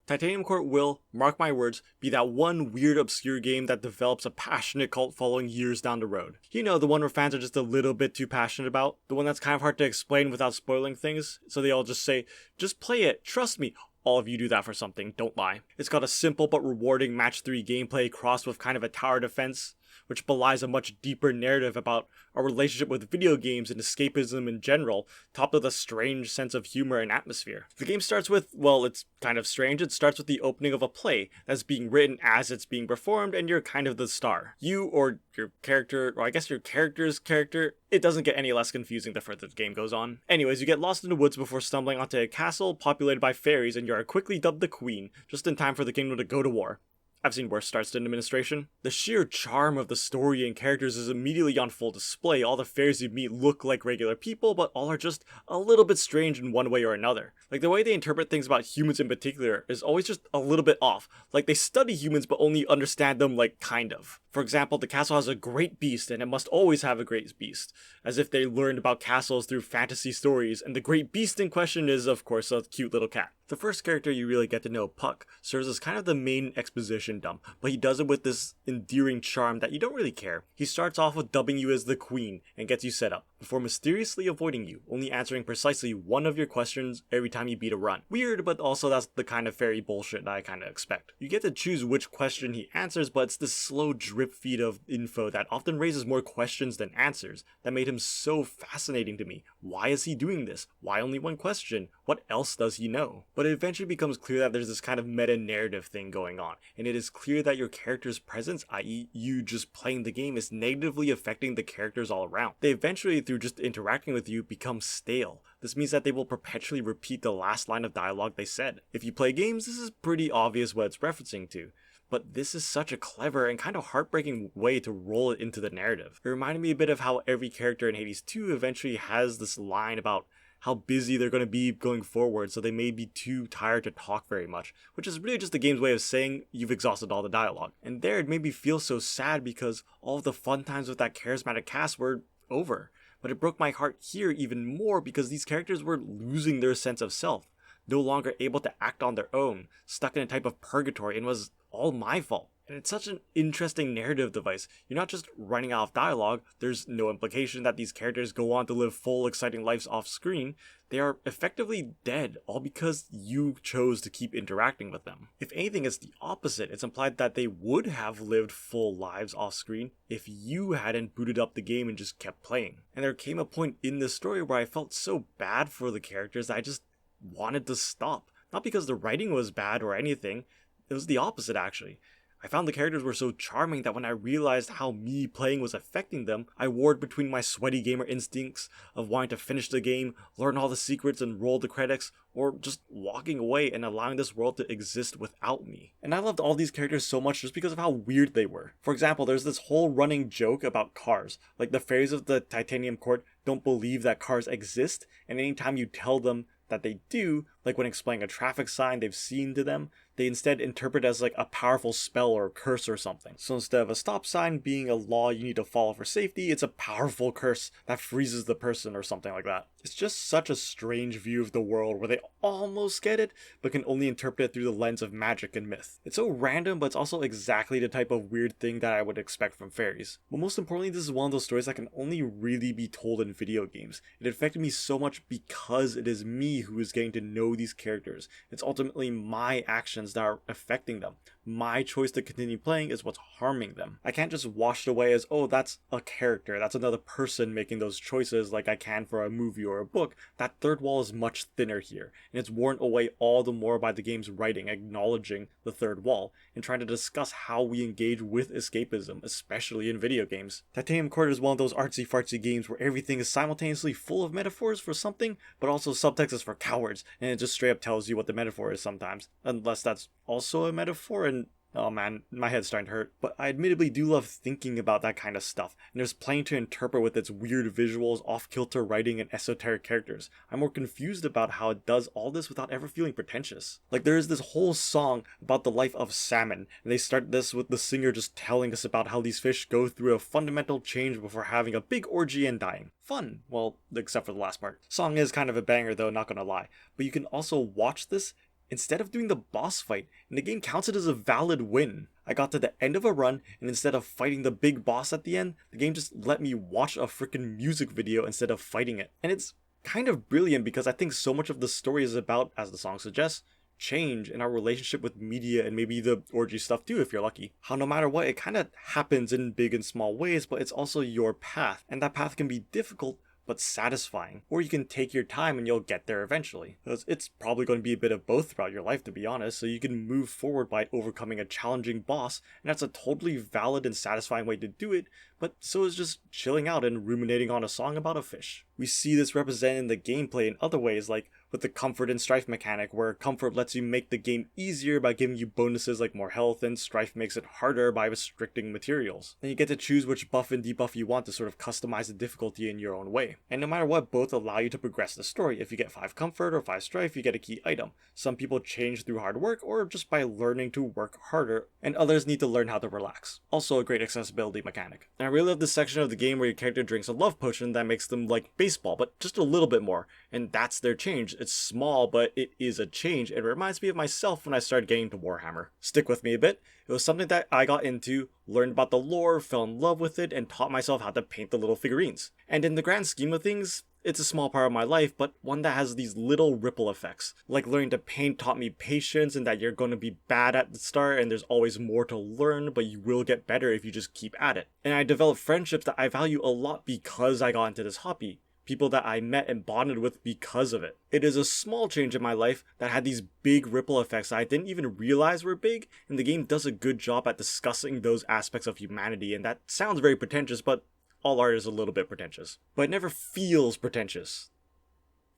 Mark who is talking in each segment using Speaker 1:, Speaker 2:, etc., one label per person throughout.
Speaker 1: Titanium Court will, mark my words, be that one weird obscure game that develops a passionate cult following years down the road. You know, the one where fans are just a little bit too passionate about, the one that's kind of hard to explain without spoiling things, so they all just say, just play it, trust me. All of you do that for something, don't lie. It's got a simple but rewarding match 3 gameplay crossed with kind of a tower defense, which belies a much deeper narrative about our relationship with video games and escapism in general, topped with a strange sense of humor and atmosphere. The game starts with, well, it's kind of strange, it starts with the opening of a play that's being written as it's being performed, and you're kind of the star. You, or your character, or I guess your character's character, it doesn't get any less confusing the further the game goes on. Anyways, you get lost in the woods before stumbling onto a castle populated by fairies, and you are quickly dubbed the Queen, just in time for the kingdom to go to war. I've seen worse starts to an administration. The sheer charm of the story and characters is immediately on full display. All the fairies you meet look like regular people, but all are just a little bit strange in one way or another. Like, the way they interpret things about humans in particular is always just a little bit off. Like, they study humans but only understand them, like, kind of. For example, the castle has a great beast, and it must always have a great beast, as if they learned about castles through fantasy stories, and the great beast in question is, of course, a cute little cat. The first character you really get to know, Puck, serves as kind of the main exposition dump, but he does it with this endearing charm that you don't really care. He starts off with dubbing you as the Queen and gets you set up, before mysteriously avoiding you, only answering precisely one of your questions every time you beat a run. Weird, but also that's the kind of fairy bullshit that I kind of expect. You get to choose which question he answers, but it's this slow drip feed of info that often raises more questions than answers that made him so fascinating to me. Why is he doing this? Why only one question? What else does he know? But it eventually becomes clear that there's this kind of meta-narrative thing going on, and it is clear that your character's presence, i.e. you just playing the game, is negatively affecting the characters all around. They eventually, through just interacting with you, become stale. This means that they will perpetually repeat the last line of dialogue they said. If you play games, this is pretty obvious what it's referencing to. But this is such a clever and kind of heartbreaking way to roll it into the narrative. It reminded me a bit of how every character in Hades 2 eventually has this line about how busy they're going to be going forward, so they may be too tired to talk very much, which is really just the game's way of saying you've exhausted all the dialogue. And there it made me feel so sad because all of the fun times with that charismatic cast were over. But it broke my heart here even more because these characters were losing their sense of self, no longer able to act on their own, stuck in a type of purgatory, and was all my fault. And it's such an interesting narrative device. You're not just running out of dialogue, there's no implication that these characters go on to live full, exciting lives off screen. They are effectively dead, all because you chose to keep interacting with them. If anything, it's the opposite. It's implied that they would have lived full lives off screen if you hadn't booted up the game and just kept playing. And there came a point in this story where I felt so bad for the characters that I just wanted to stop. Not because the writing was bad or anything, it was the opposite actually. I found the characters were so charming that when I realized how me playing was affecting them, I warred between my sweaty gamer instincts of wanting to finish the game, learn all the secrets and roll the credits, or just walking away and allowing this world to exist without me. And I loved all these characters so much just because of how weird they were. For example, there's this whole running joke about cars. Like, the fairies of the Titanium Court don't believe that cars exist, and anytime you tell them that they do, like when explaining a traffic sign they've seen to them, they instead interpret it as like a powerful spell or curse or something. So instead of a stop sign being a law you need to follow for safety, it's a powerful curse that freezes the person or something like that. It's just such a strange view of the world where they almost get it, but can only interpret it through the lens of magic and myth. It's so random, but it's also exactly the type of weird thing that I would expect from fairies. But most importantly, this is one of those stories that can only really be told in video games. It affected me so much because it is me who is getting to know these characters. It's ultimately my actions that are affecting them. My choice to continue playing is what's harming them. I can't just wash it away as, oh, that's a character, that's another person making those choices like I can for a movie or a book. That third wall is much thinner here, and it's worn away all the more by the game's writing acknowledging the third wall and trying to discuss how we engage with escapism, especially in video games. Titanium Court is one of those artsy-fartsy games where everything is simultaneously full of metaphors for something, but also subtext is for cowards, and it just straight up tells you what the metaphor is sometimes, unless that's also a metaphor. And oh man, my head's starting to hurt. But I admittedly do love thinking about that kind of stuff, and there's plenty to interpret with its weird visuals, off-kilter writing, and esoteric characters. I'm more confused about how it does all this without ever feeling pretentious. Like, there is this whole song about the life of salmon, and they start this with the singer just telling us about how these fish go through a fundamental change before having a big orgy and dying. Fun. Well, except for the last part. Song is kind of a banger though, not gonna lie. But you can also watch this instead of doing the boss fight, and the game counts it as a valid win. I got to the end of a run, and instead of fighting the big boss at the end, the game just let me watch a freaking music video instead of fighting it. And it's kind of brilliant because I think so much of the story is about, as the song suggests, change in our relationship with media and maybe the orgy stuff too if you're lucky. How no matter what, it kind of happens in big and small ways, but it's also your path, and that path can be difficult but satisfying. Or you can take your time and you'll get there eventually. It's probably going to be a bit of both throughout your life, to be honest, so you can move forward by overcoming a challenging boss, and that's a totally valid and satisfying way to do it, but so is just chilling out and ruminating on a song about a fish. We see this represented in the gameplay in other ways, like with the comfort and strife mechanic, where comfort lets you make the game easier by giving you bonuses like more health, and strife makes it harder by restricting materials. Then you get to choose which buff and debuff you want to sort of customize the difficulty in your own way. And no matter what, both allow you to progress the story. If you get 5 comfort or 5 strife, you get a key item. Some people change through hard work or just by learning to work harder, and others need to learn how to relax. Also a great accessibility mechanic. And I really love this section of the game where your character drinks a love potion that makes them like baseball, but just a little bit more, and that's their change. It's small, but it is a change. It reminds me of myself when I started getting into Warhammer. Stick with me a bit. It was something that I got into, learned about the lore, fell in love with it, and taught myself how to paint the little figurines. And in the grand scheme of things, it's a small part of my life, but one that has these little ripple effects. Like learning to paint taught me patience, and that you're going to be bad at the start and there's always more to learn, but you will get better if you just keep at it. And I developed friendships that I value a lot because I got into this hobby. People that I met and bonded with because of it. It is a small change in my life that had these big ripple effects I didn't even realize were big, and the game does a good job at discussing those aspects of humanity, and that sounds very pretentious, but all art is a little bit pretentious. But it never feels pretentious.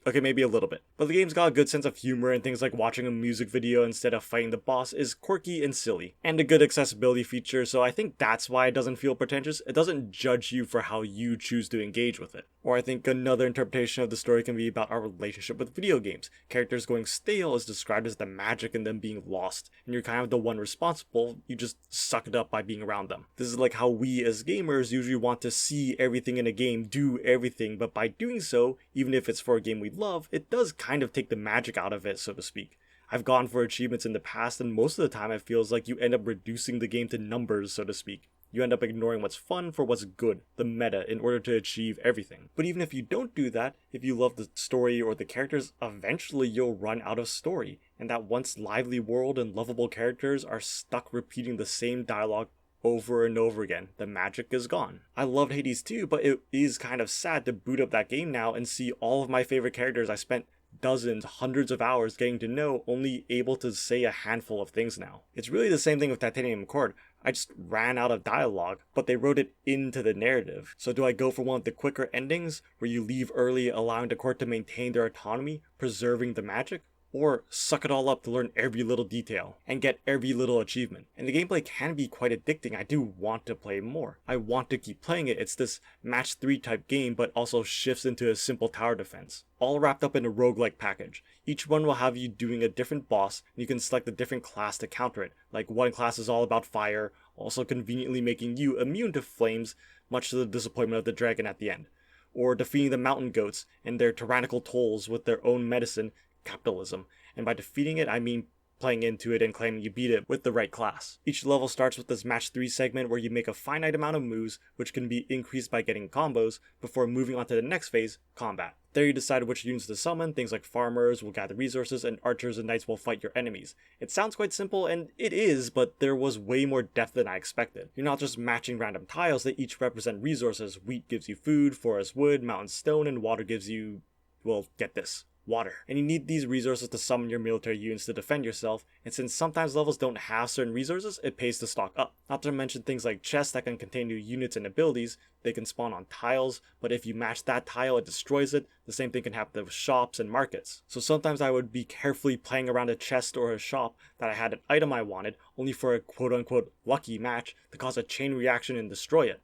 Speaker 1: Okay, maybe a little bit. But the game's got a good sense of humor, and things like watching a music video instead of fighting the boss is quirky and silly. And a good accessibility feature, so I think that's why it doesn't feel pretentious. It doesn't judge you for how you choose to engage with it. Or I think another interpretation of the story can be about our relationship with video games. Characters going stale is described as the magic in them being lost, and you're kind of the one responsible, you just suck it up by being around them. This is like how we as gamers usually want to see everything in a game, do everything, but by doing so, even if it's for a game we love, it does kind of take the magic out of it, so to speak. I've gone for achievements in the past, and most of the time it feels like you end up reducing the game to numbers, so to speak. You end up ignoring what's fun for what's good, the meta, in order to achieve everything. But even if you don't do that, if you love the story or the characters, eventually you'll run out of story, and that once lively world and lovable characters are stuck repeating the same dialogue over and over again, the magic is gone. I loved Hades too, but it is kind of sad to boot up that game now and see all of my favorite characters I spent dozens, hundreds of hours getting to know only able to say a handful of things now. It's really the same thing with Titanium Accord. I just ran out of dialogue, but they wrote it into the narrative. So do I go for one of the quicker endings, where you leave early allowing the court to maintain their autonomy, preserving the magic? Or suck it all up to learn every little detail and get every little achievement? And the gameplay can be quite addicting. I do want to play more. I want to keep playing it. It's this match 3 type game, but also shifts into a simple tower defense, all wrapped up in a roguelike package. Each one will have you doing a different boss, and you can select a different class to counter it. Like one class is all about fire, also conveniently making you immune to flames, much to the disappointment of the dragon at the end. Or defeating the mountain goats and their tyrannical trolls with their own medicine, capitalism, and by defeating it I mean playing into it and claiming you beat it with the right class. Each level starts with this match 3 segment where you make a finite amount of moves, which can be increased by getting combos, before moving on to the next phase, combat. There you decide which units to summon. Things like farmers will gather resources, and archers and knights will fight your enemies. It sounds quite simple, and it is, but there was way more depth than I expected. You're not just matching random tiles, they each represent resources. Wheat gives you food, forest wood, mountain stone, and water gives you, well, get this, water. And you need these resources to summon your military units to defend yourself, and since sometimes levels don't have certain resources, it pays to stock up. Not to mention things like chests that can contain new units and abilities. They can spawn on tiles, but if you match that tile, it destroys it. The same thing can happen with shops and markets. So sometimes I would be carefully playing around a chest or a shop that I had an item I wanted, only for a quote-unquote lucky match to cause a chain reaction and destroy it.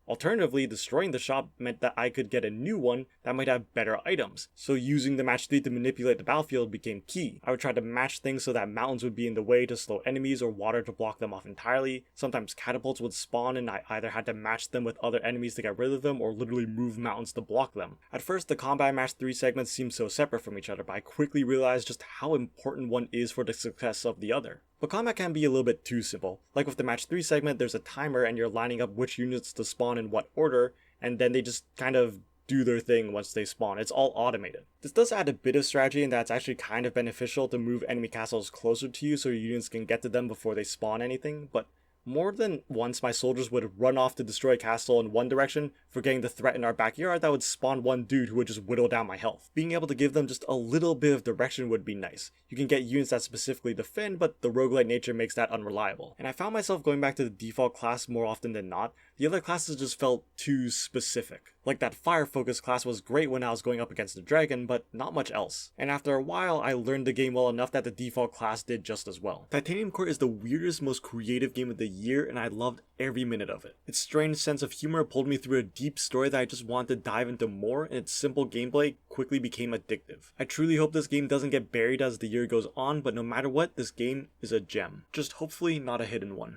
Speaker 1: Alternatively, destroying the shop meant that I could get a new one that might have better items, so using the match 3 to manipulate the battlefield became key. I would try to match things so that mountains would be in the way to slow enemies or water to block them off entirely. Sometimes catapults would spawn and I either had to match them with other enemies to get rid of them or literally move mountains to block them. At first, the combat match 3 segments seemed so separate from each other, but I quickly realized just how important one is for the success of the other. But combat can be a little bit too simple. Like with the match 3 segment, there's a timer and you're lining up which units to spawn in what order, and then they just kind of do their thing once they spawn. It's all automated. This does add a bit of strategy, and that's actually kind of beneficial to move enemy castles closer to you so your units can get to them before they spawn anything, but more than once my soldiers would run off to destroy a castle in one direction, forgetting the threat in our backyard that would spawn one dude who would just whittle down my health. Being able to give them just a little bit of direction would be nice. You can get units that specifically defend, but the roguelite nature makes that unreliable. And I found myself going back to the default class more often than not. The other classes just felt too specific. Like that fire focus class was great when I was going up against the dragon, but not much else. And after a while, I learned the game well enough that the default class did just as well. Titanium Court is the weirdest, most creative game of the year, and I loved every minute of it. Its strange sense of humor pulled me through a deep story that I just wanted to dive into more, and its simple gameplay quickly became addictive. I truly hope this game doesn't get buried as the year goes on, but no matter what, this game is a gem. Just hopefully not a hidden one.